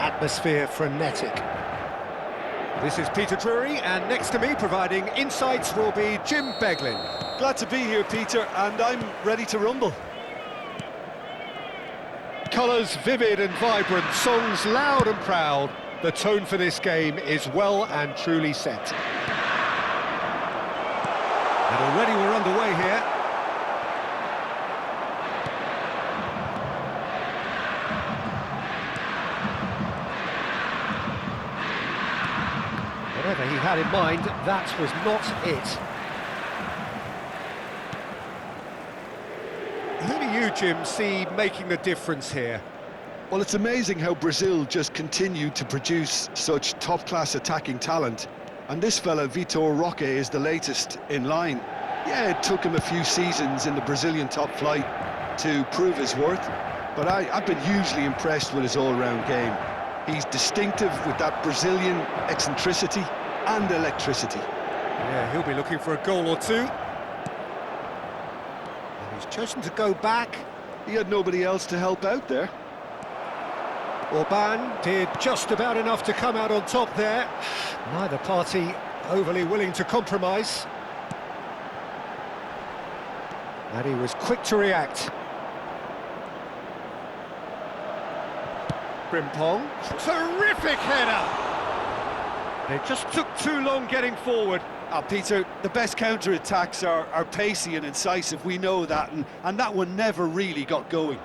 atmosphere frenetic. This is Peter Drury, and next to me providing insights will be Jim Beglin. Glad to be here, Peter, and I'm ready to rumble. Colours vivid and vibrant, songs loud and proud. The tone for this game is well and truly set. And already we're underway here. Whatever he had in mind, that was not it. Who do you, Jim, see making the difference here? Well, it's amazing how Brazil just continued to produce such top-class attacking talent. And this fella, Vitor Roque, is the latest in line. Yeah, it took him a few seasons in the Brazilian top flight to prove his worth, but I've been hugely impressed with his all-round game. He's distinctive with that Brazilian eccentricity and electricity. Yeah, he'll be looking for a goal or two. And he's chosen to go back. He had nobody else to help out there. Orban did just about enough to come out on top there. Neither party overly willing to compromise. And he was quick to react. Frimpong, terrific header! It just took too long getting forward. Peter, the best counter-attacks are pacey and incisive, we know that, and that one never really got going.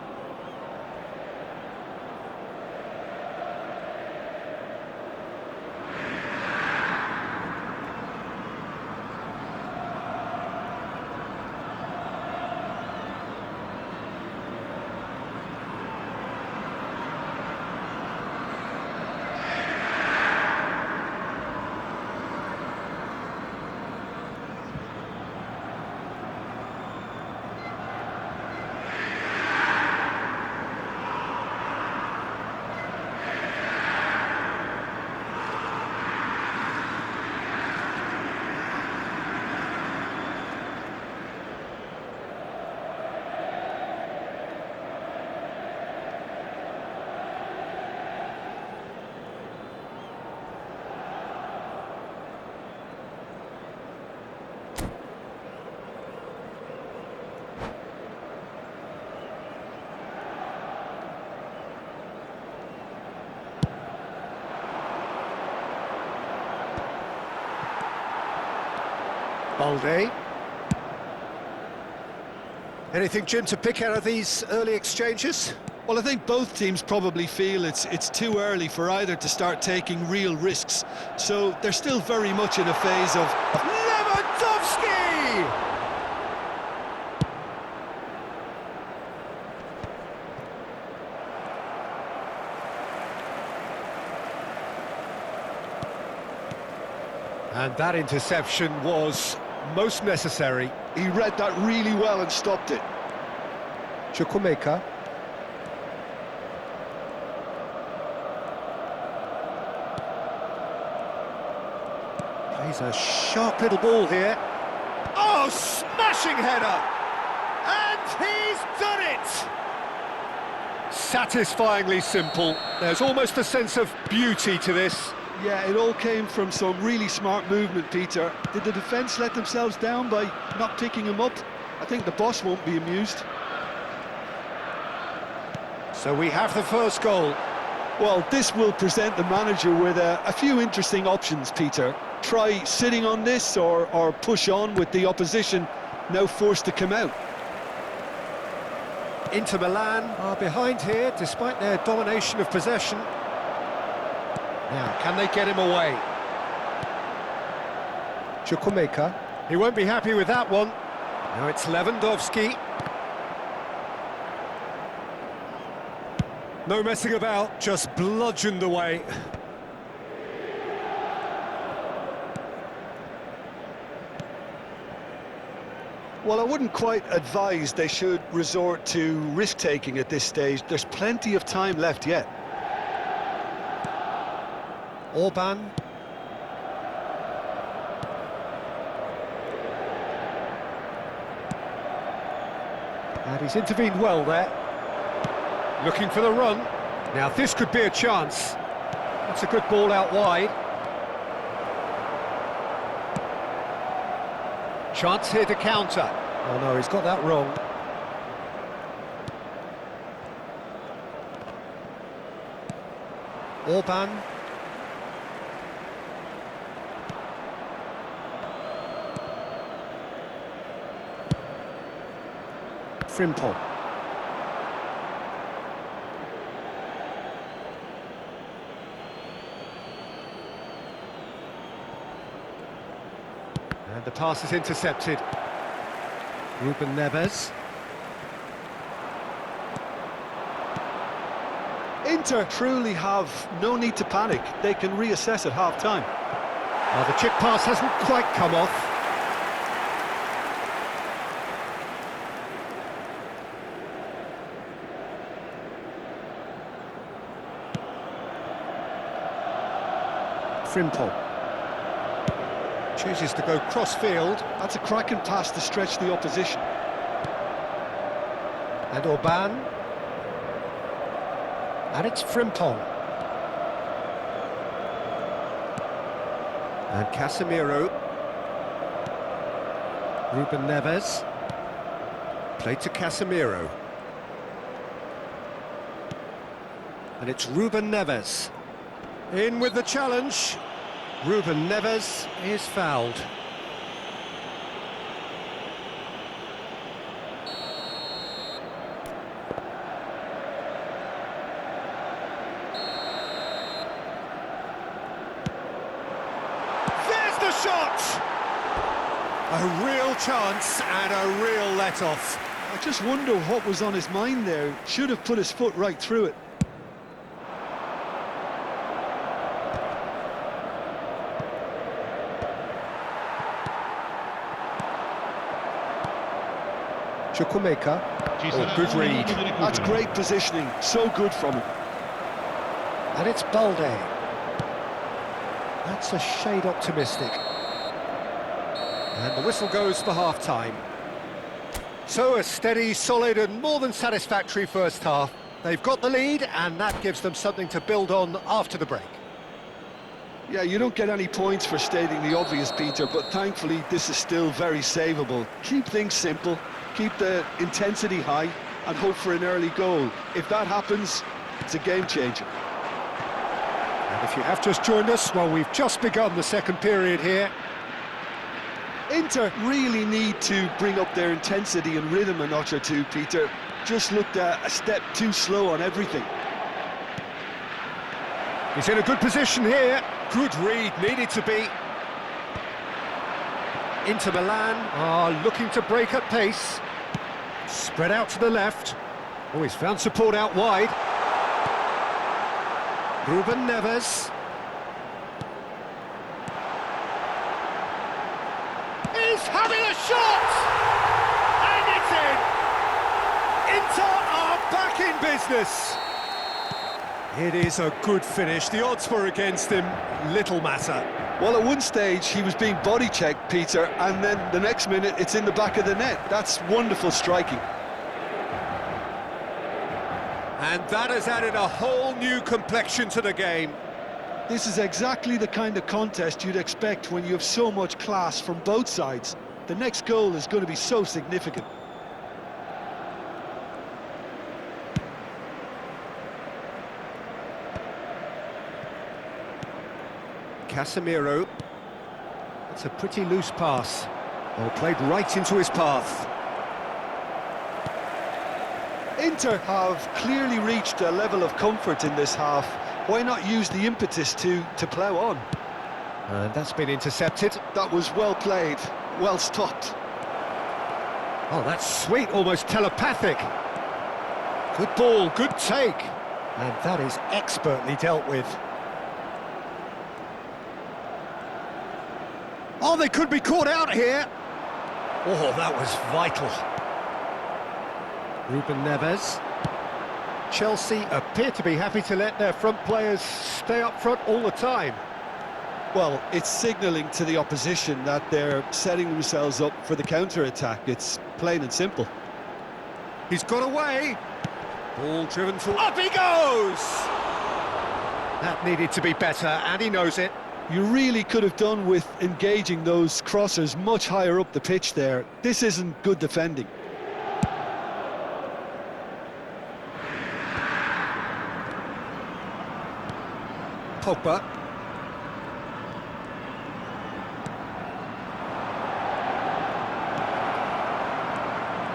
Balde. Anything, Jim, to pick out of these early exchanges? Well, I think both teams probably feel it's too early for either to start taking real risks. So they're still very much in a phase of Lewandowski! And that interception was most necessary. He read that really well and stopped it. Chukwuemeka. Plays a sharp little ball here. Oh, smashing header! And he's done it! Satisfyingly simple. There's almost a sense of beauty to this. Yeah, it all came from some really smart movement, Peter. Did the defence let themselves down by not picking him up? I think the boss won't be amused. So we have the first goal. Well, this will present the manager with a few interesting options, Peter. Try sitting on this or push on with the opposition now forced to come out. Inter Milan are behind here despite their domination of possession. Now, can they get him away? Chukwuemeka. He won't be happy with that one. Now it's Lewandowski. No messing about, just bludgeoned away. Well, I wouldn't quite advise they should resort to risk-taking at this stage. There's plenty of time left yet. Orban. And he's intervened well there. Looking for the run. Now this could be a chance. That's a good ball out wide. Chance here to counter. Oh no, he's got that wrong. Orban. Frimpong. And the pass is intercepted. Ruben Neves. Inter truly have no need to panic. They can reassess at half-time. The chip pass hasn't quite come off. Frimpong chooses to go cross-field. That's a cracking pass to stretch the opposition. And Orban. And it's Frimpong. And Casemiro. Ruben Neves. Played to Casemiro. And it's Ruben Neves. In with the challenge. Ruben Neves is fouled. There's the shot! A real chance and a real let-off. I just wonder what was on his mind there. Should have put his foot right through it. Chukwuemeka. Oh, good read. That's great positioning. So good from him. And it's Balde. That's a shade optimistic. And the whistle goes for half-time. So a steady, solid and more than satisfactory first half. They've got the lead and that gives them something to build on after the break. Yeah, you don't get any points for stating the obvious, Peter, but thankfully this is still very savable. Keep things simple, keep the intensity high and hope for an early goal. If that happens, it's a game changer. And if you have just joined us, well, we've just begun the second period here. Inter really need to bring up their intensity and rhythm a notch or two, Peter. Just looked a step too slow on everything. He's in a good position here. Good read, needed to be. Inter Milan are looking to break at pace. Spread out to the left. Oh, he's found support out wide. Ruben Neves. He's having a shot! And it's in! Inter are back in business. It is a good finish. The odds were against him. Little matter. Well, at one stage he was being body checked, Peter, and then the next minute it's in the back of the net. That's wonderful striking. And that has added a whole new complexion to the game. This is exactly the kind of contest you'd expect when you have so much class from both sides. The next goal is going to be so significant. Casemiro. It's a pretty loose pass. Oh, played right into his path. Inter have clearly reached a level of comfort in this half. Why not use the impetus to plough on? And that's been intercepted. That was well played, well stopped. Oh, that's sweet, almost telepathic. Good ball, good take. And that is expertly dealt with. Oh, they could be caught out here. Oh, that was vital. Ruben Neves. Chelsea appear to be happy to let their front players stay up front all the time. Well, it's signalling to the opposition that they're setting themselves up for the counter-attack. It's plain and simple. He's got away. Ball driven forward. Up he goes! That needed to be better, and he knows it. You really could have done with engaging those crossers much higher up the pitch there. This isn't good defending. Pogba.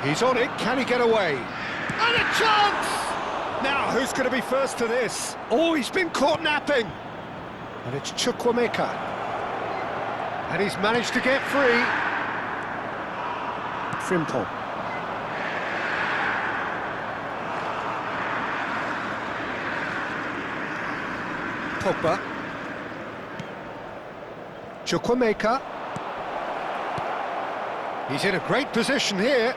He's on it, can he get away? And a chance! Now, who's going to be first to this? Oh, he's been caught napping! And it's Chukwuemeka. And he's managed to get free. Frimpong. Pogba. Chukwuemeka. He's in a great position here.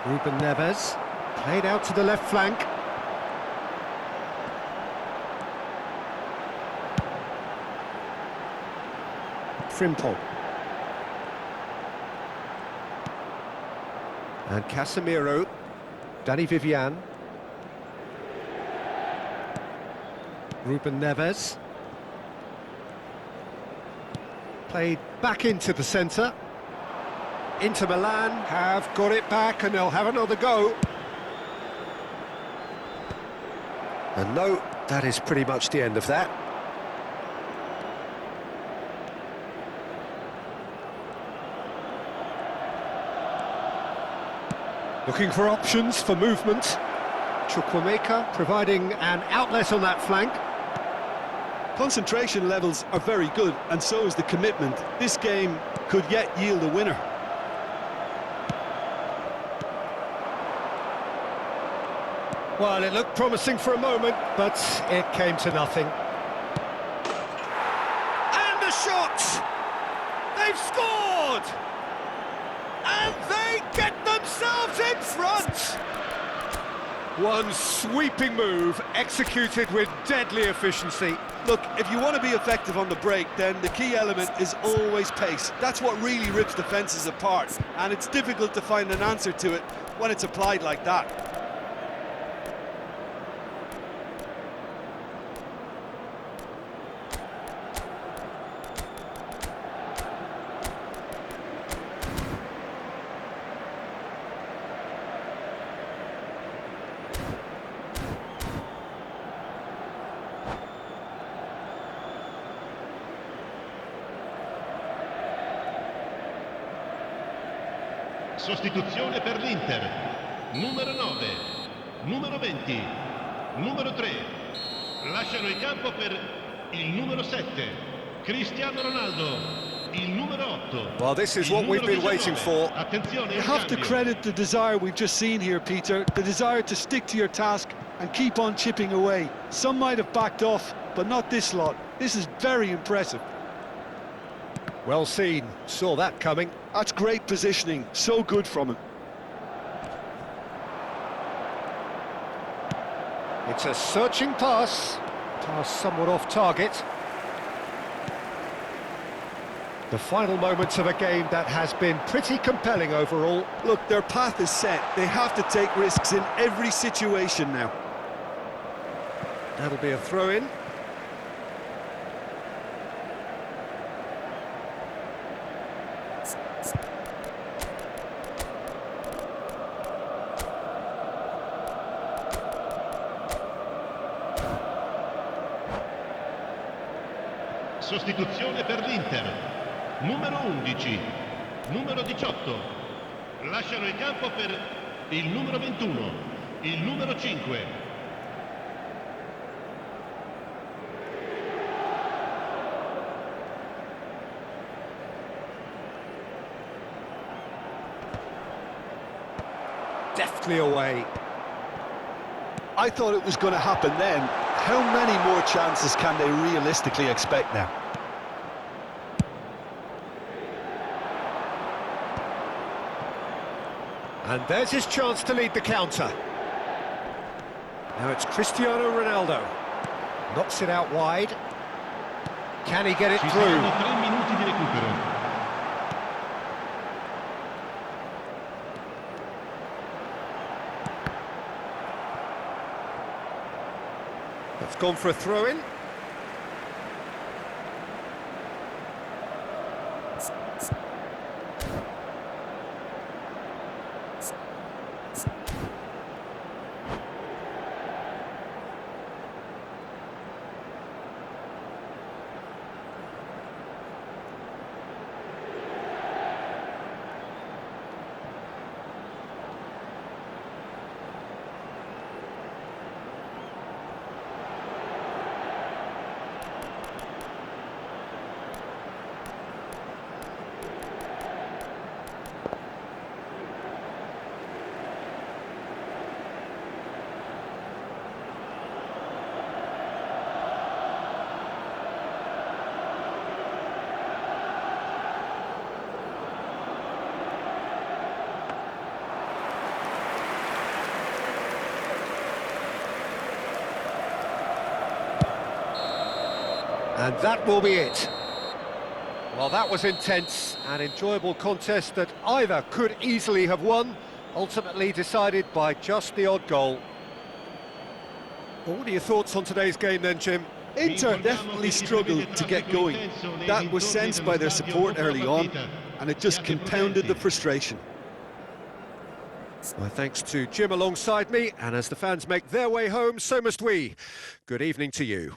Ruben Neves, played out to the left flank. Frimpong. And Casemiro, Danny Vivian. Ruben Neves. Played back into the centre. Inter Milan have got it back and they'll have another go. And no, that is pretty much the end of that. Looking for options for movement. Chukwuemeka providing an outlet on that flank. Concentration levels are very good, and so is the commitment. This game could yet yield a winner. Well, it looked promising for a moment, but it came to nothing. And the shot! They've scored! And they get themselves in front! One sweeping move, executed with deadly efficiency. Look, if you want to be effective on the break, then the key element is always pace. That's what really rips defences apart, and it's difficult to find an answer to it when it's applied like that. Sostituzione per l'Inter. Numero 9, numero 20, numero 3. Lasciano il campo per il numero 7, Cristiano Ronaldo, il numero 8. Well, this is what we've been waiting for. Attenzione, You have to credit the desire we've just seen here, Peter. The desire to stick to your task and keep on chipping away. Some might have backed off, but not this lot. This is very impressive. Well seen, saw that coming. That's great positioning, so good from him. It's a searching pass. Pass somewhat off target. The final moments of a game that has been pretty compelling overall. Look, their path is set. They have to take risks in every situation now. That'll be a throw-in. Sostituzione per l'Inter. Numero 11, numero 18. Lasciano il campo per il numero 21, il numero 5. Deftly away. I thought it was going to happen then. How many more chances can they realistically expect now? And there's his chance to lead the counter. Now it's Cristiano Ronaldo. Knocks it out wide. Can he get it Ci through? saranno 3 minuti di recupero. It's gone for a throw-in. And that will be it. Well, that was intense, an enjoyable contest that either could easily have won, ultimately decided by just the odd goal. Well, what are your thoughts on today's game then, Jim? Inter definitely struggled to get going. That was sensed by their support early on, and it just compounded the frustration. My thanks to Jim alongside me, and as the fans make their way home, so must we. Good evening to you.